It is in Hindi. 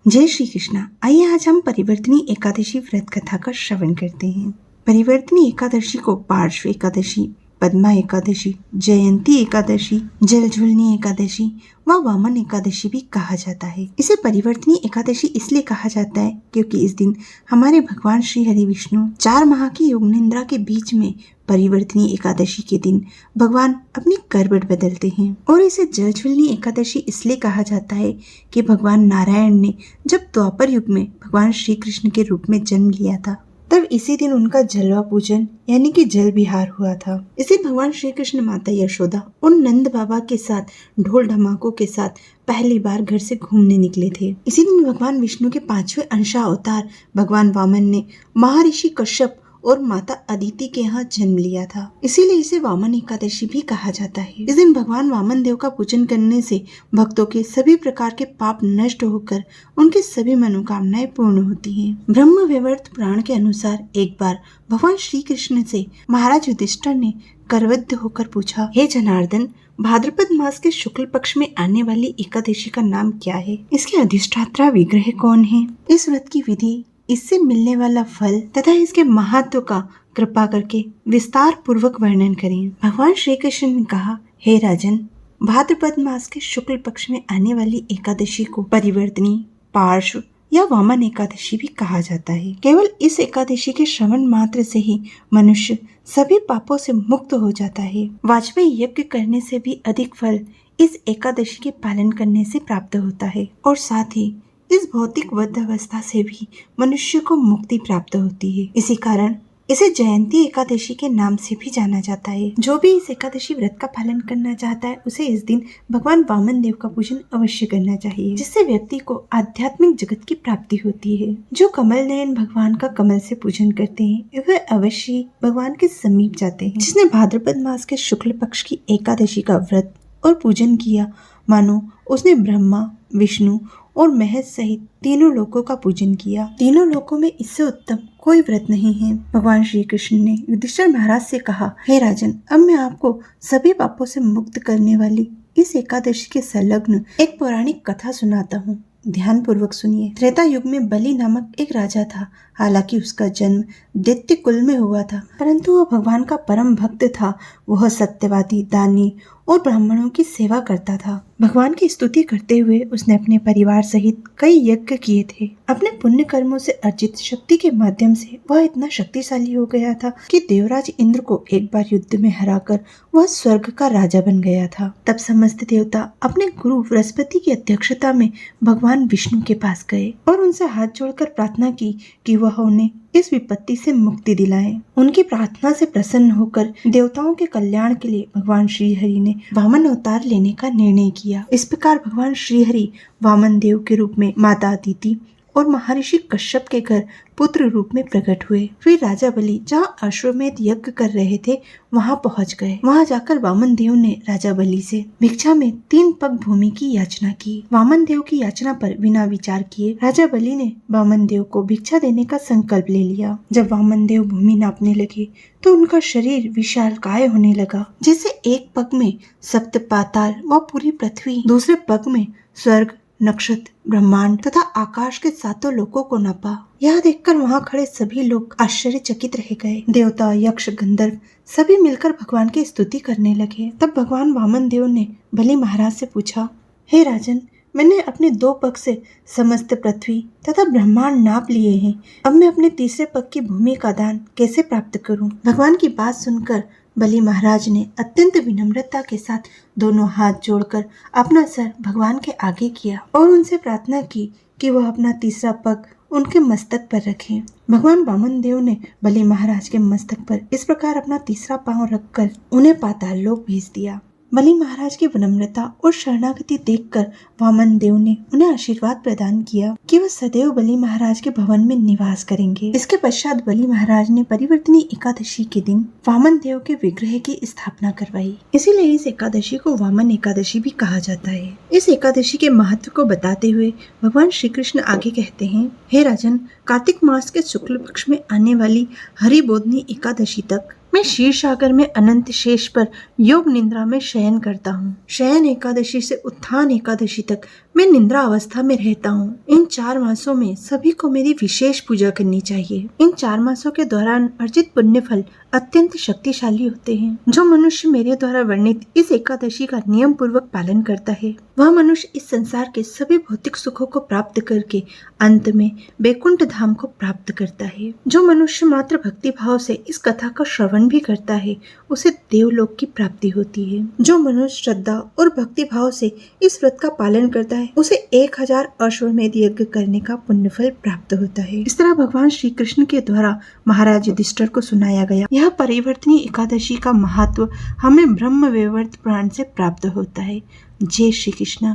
जय श्री कृष्णा। आइए आज हम परिवर्तनी एकादशी व्रत कथा का श्रवण करते हैं। परिवर्तनी एकादशी को पार्श्व एकादशी, पद्मा एकादशी, जयंती एकादशी, जलझुलनी एकादशी व वामन एकादशी भी कहा जाता है। इसे परिवर्तनी एकादशी इसलिए कहा जाता है क्योंकि इस दिन हमारे भगवान श्री हरि विष्णु 4 माह की योग निद्रा के बीच में परिवर्तनी एकादशी के दिन भगवान अपनी करवट बदलते हैं। और इसे जलझुलनी एकादशी इसलिए कहा जाता है कि भगवान नारायण ने जब द्वापर युग में भगवान श्री कृष्ण के रूप में जन्म लिया था, तब इसी दिन उनका जलवा पूजन यानी कि जल विहार हुआ था। इसे भगवान श्री कृष्ण माता यशोदा और नंद बाबा के साथ ढोल ढमाकों के साथ पहली बार घर से घूमने निकले थे। इसी दिन भगवान विष्णु के 5वें अंशा अवतार भगवान वामन ने महर्षि कश्यप और माता अदिति के यहाँ जन्म लिया था। इसीलिए इसे वामन एकादशी भी कहा जाता है। इस दिन भगवान वामन देव का पूजन करने से भक्तों के सभी प्रकार के पाप नष्ट होकर उनकी सभी मनोकामनाएं पूर्ण होती हैं। ब्रह्म वैवर्त पुराण के अनुसार एक बार भगवान श्री कृष्ण से महाराज युधिष्ठिर ने करवद्ध होकर पूछा, हे जनार्दन, भाद्रपद मास के शुक्ल पक्ष में आने वाली एकादशी का नाम क्या है? इसके अधिष्ठाता विग्रह कौन है? इस व्रत की विधि, इससे मिलने वाला फल तथा इसके महत्व का कृपा करके विस्तार पूर्वक वर्णन करें। भगवान श्री कृष्ण ने कहा, हे राजन, भाद्रपद मास के शुक्ल पक्ष में आने वाली एकादशी को परिवर्तनी, पार्श्व या वामन एकादशी भी कहा जाता है। केवल इस एकादशी के श्रवण मात्र से ही मनुष्य सभी पापों से मुक्त हो जाता है। वाजपेयी यज्ञ करने से भी अधिक फल इस एकादशी के पालन करने से प्राप्त होता है और साथ ही इस भौतिक बद्ध अवस्था से भी मनुष्य को मुक्ति प्राप्त होती है। इसी कारण इसे जयंती एकादशी के नाम से भी जाना जाता है। जो भी इस एकादशी व्रत का पालन करना चाहता है उसे इस दिन भगवान वामन देव का पूजन अवश्य करना चाहिए, जिससे व्यक्ति को आध्यात्मिक जगत की प्राप्ति होती है। जो कमल नयन भगवान का कमल से पूजन करते हैं वे अवश्य भगवान के समीप जाते हैं। जिसने भाद्रपद मास के शुक्ल पक्ष की एकादशी का व्रत और पूजन किया, मानो उसने ब्रह्मा, विष्णु और महेश सहित तीनों लोकों का पूजन किया। तीनों लोकों में इससे उत्तम कोई व्रत नहीं है। भगवान श्री कृष्ण ने युधिष्ठिर महाराज से कहा, हे राजन, अब मैं आपको सभी पापों से मुक्त करने वाली इस एकादशी के संलग्न एक पौराणिक कथा सुनाता हूँ। ध्यान पूर्वक सुनिए। त्रेता युग में बलि नामक एक राजा था। हालांकि उसका जन्म दैत्य कुल में हुआ था, परंतु वह भगवान का परम भक्त था। वह सत्यवादी, दानी और ब्राह्मणों की सेवा करता था। भगवान की स्तुति करते हुए उसने अपने परिवार सहित कई यज्ञ किए थे। अपने पुण्य कर्मों से अर्जित शक्ति के माध्यम से वह इतना शक्तिशाली हो गया था कि देवराज इंद्र को एक बार युद्ध में हराकर वह स्वर्ग का राजा बन गया था। तब समस्त देवता अपने गुरु बृहस्पति की अध्यक्षता में भगवान विष्णु के पास गए और उनसे हाथ जोड़कर प्रार्थना की कि वह उन्हें इस विपत्ति से मुक्ति दिलाए। उनकी प्रार्थना से प्रसन्न होकर देवताओं के कल्याण के लिए भगवान श्री हरि ने वामन अवतार लेने का निर्णय किया। इस प्रकार भगवान श्री हरि वामन देव के रूप में माता अदिति और महर्षि कश्यप के घर पुत्र रूप में प्रकट हुए। फिर राजा बलि जहाँ अश्वमेध यज्ञ कर रहे थे वहाँ पहुँच गए। वहाँ जाकर वामन देव ने राजा बलि से भिक्षा में 3 पग भूमि की याचना की। वामन देव की याचना पर बिना विचार किए राजा बलि ने वामन देव को भिक्षा देने का संकल्प ले लिया। जब वामन देव भूमि नापने लगे तो उनका शरीर विशालकाय होने लगा। जैसे एक पग में सप्त पाताल व पूरी पृथ्वी, दूसरे पग में स्वर्ग, नक्षत्र, ब्रह्मांड तथा आकाश के 7 लोकों को नापा। यह देखकर वहां खड़े सभी लोग आश्चर्यचकित रह गए। देवता, यक्ष, गंधर्व सभी मिलकर भगवान की स्तुति करने लगे। तब भगवान वामन देव ने बलि महाराज से पूछा, हे राजन, मैंने अपने 2 पग से समस्त पृथ्वी तथा ब्रह्मांड नाप लिए हैं। अब मैं अपने तीसरे पग की भूमि का दान कैसे प्राप्त करूं? भगवान की बात सुनकर बलि महाराज ने अत्यंत विनम्रता के साथ दोनों हाथ जोड़कर अपना सर भगवान के आगे किया और उनसे प्रार्थना की कि वह अपना तीसरा पग उनके मस्तक पर रखें। भगवान वामन देव ने बलि महाराज के मस्तक पर इस प्रकार अपना तीसरा पांव रखकर उन्हें पाताल लोक भेज दिया। बलि महाराज की विनम्रता और शरणागति देखकर वामन देव ने उन्हें आशीर्वाद प्रदान किया कि वह सदैव बलि महाराज के भवन में निवास करेंगे। इसके पश्चात बलि महाराज ने परिवर्तनी एकादशी के दिन वामन देव के विग्रह की स्थापना करवाई। इसीलिए इस एकादशी को वामन एकादशी भी कहा जाता है। इस एकादशी के महत्व को बताते हुए भगवान श्री कृष्ण आगे कहते हैं, हे राजन, कार्तिक मास के शुक्ल पक्ष में आने वाली हरिबोधनी एकादशी तक मैं क्षीर सागर में अनंत शेष पर योग निद्रा में शयन करता हूँ। शयन एकादशी से उत्थान एकादशी तक मैं निद्रा अवस्था में रहता हूँ। इन 4 मासों में सभी को मेरी विशेष पूजा करनी चाहिए। इन 4 मासों के दौरान अर्जित पुण्य फल अत्यंत शक्तिशाली होते हैं। जो मनुष्य मेरे द्वारा वर्णित इस एकादशी का नियम पूर्वक पालन करता है, वह मनुष्य इस संसार के सभी भौतिक सुखों को प्राप्त करके अंत में बैकुंठ धाम को प्राप्त करता है। जो मनुष्य मात्र भक्ति भाव से इस कथा का श्रवण भी करता है, उसे देवलोक की प्राप्ति होती है। जो मनुष्य श्रद्धा और भक्ति भाव से इस व्रत का पालन करता है, उसे 1000 अश्वमेध यज्ञ करने का पुण्य फल प्राप्त होता है। इस तरह भगवान श्री कृष्ण के द्वारा महाराज युधिष्ठिर को सुनाया गया यह परिवर्तनी एकादशी का महत्व हमें ब्रह्म वैवर्त पुराण से प्राप्त होता है। जय श्री कृष्ण।